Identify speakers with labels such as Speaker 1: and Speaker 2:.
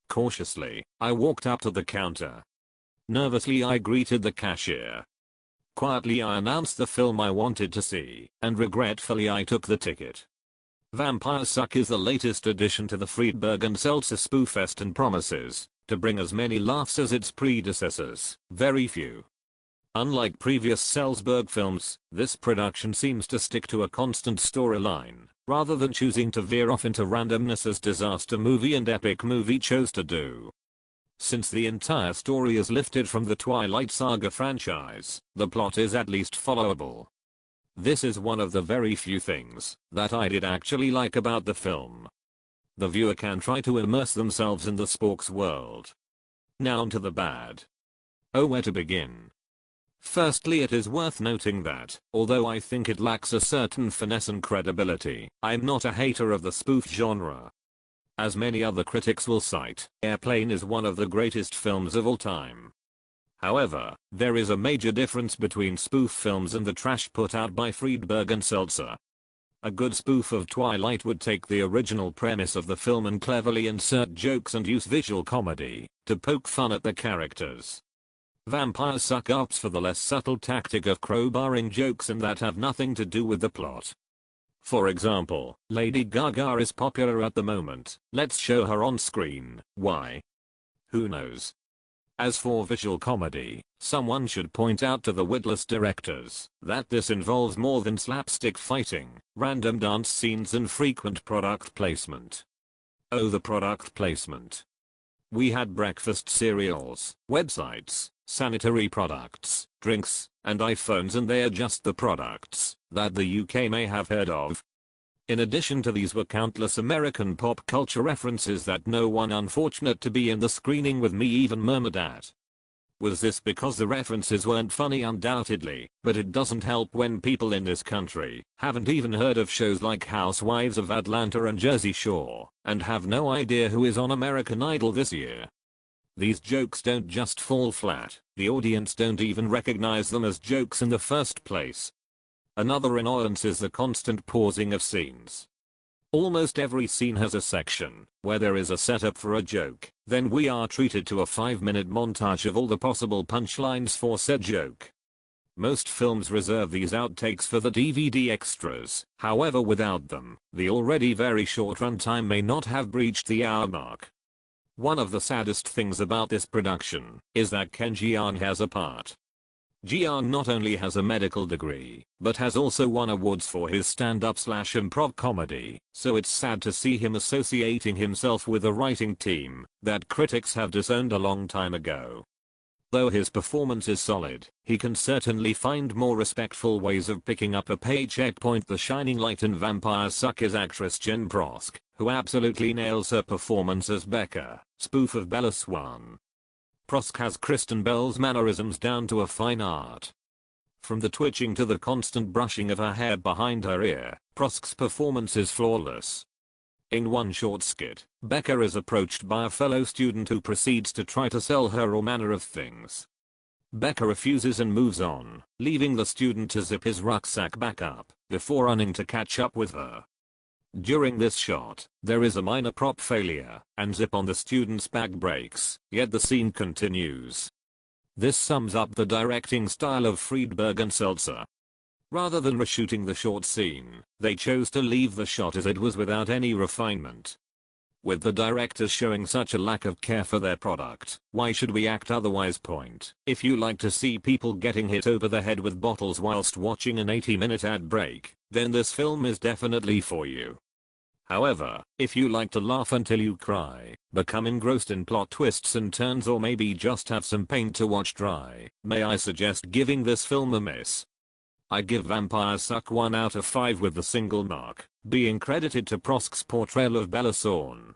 Speaker 1: Cautiously, I walked up to the counter. Nervously I greeted the cashier. Quietly I announced the film I wanted to see, and regretfully I took the ticket. Vampire Suck is the latest addition to the Friedberg and Seltzer spoofest and promises to bring as many laughs as its predecessors, very few. Unlike previous Salzberg films, this production seems to stick to a constant storyline, rather than choosing to veer off into randomness as Disaster Movie and Epic Movie chose to do. Since the entire story is lifted from the Twilight Saga franchise, the plot is at least followable. This is one of the very few things that I did actually like about the film. The viewer can try to immerse themselves in the spork's world. Now onto the bad. Oh, where to begin? Firstly, it is worth noting that, although I think it lacks a certain finesse and credibility, I'm not a hater of the spoof genre. As many other critics will cite, Airplane is one of the greatest films of all time. However, there is a major difference between spoof films and the trash put out by Friedberg and Seltzer. A good spoof of Twilight would take the original premise of the film and cleverly insert jokes and use visual comedy to poke fun at the characters. Vampire Suck opts for the less subtle tactic of crowbarring jokes and that have nothing to do with the plot. For example, Lady Gaga is popular at the moment, let's show her on screen. Why? Who knows? As for visual comedy, someone should point out to the witless directors that this involves more than slapstick fighting, random dance scenes and frequent product placement. Oh, the product placement. We had breakfast cereals, websites, sanitary products, drinks, and iPhones, and they are just the products that the UK may have heard of. In addition to these were countless American pop culture references that no one unfortunate to be in the screening with me even murmured at. Was this because the references weren't funny? Undoubtedly, but it doesn't help when people in this country haven't even heard of shows like Housewives of Atlanta and Jersey Shore, and have no idea who is on American Idol this year. These jokes don't just fall flat, the audience don't even recognize them as jokes in the first place. Another annoyance is the constant pausing of scenes. Almost every scene has a section where there is a setup for a joke, then we are treated to a 5-minute montage of all the possible punchlines for said joke. Most films reserve these outtakes for the DVD extras, however without them, the already very short runtime may not have breached the hour mark. One of the saddest things about this production is that Ken Jeong has a part. Jeong not only has a medical degree, but has also won awards for his stand-up/improv comedy, so it's sad to see him associating himself with a writing team that critics have disowned a long time ago. Though his performance is solid, he can certainly find more respectful ways of picking up a paycheck. The shining light in Vampire Suck is actress Jen Prosk, who absolutely nails her performance as Becca, spoof of Bella Swan. Prosk has Kristen Bell's mannerisms down to a fine art. From the twitching to the constant brushing of her hair behind her ear, Prosk's performance is flawless. In one short skit, Becca is approached by a fellow student who proceeds to try to sell her all manner of things. Becca refuses and moves on, leaving the student to zip his rucksack back up before running to catch up with her. During this shot, there is a minor prop failure, and zip on the student's bag breaks, yet the scene continues. This sums up the directing style of Friedberg and Seltzer. Rather than reshooting the short scene, they chose to leave the shot as it was without any refinement. With the directors showing such a lack of care for their product, why should we act otherwise? If you like to see people getting hit over the head with bottles whilst watching an 80-minute ad break, then this film is definitely for you. However, if you like to laugh until you cry, become engrossed in plot twists and turns, or maybe just have some paint to watch dry, may I suggest giving this film a miss. I give Vampire Suck 1 out of 5 with the single mark being credited to Prosk's portrayal of Bella Swan.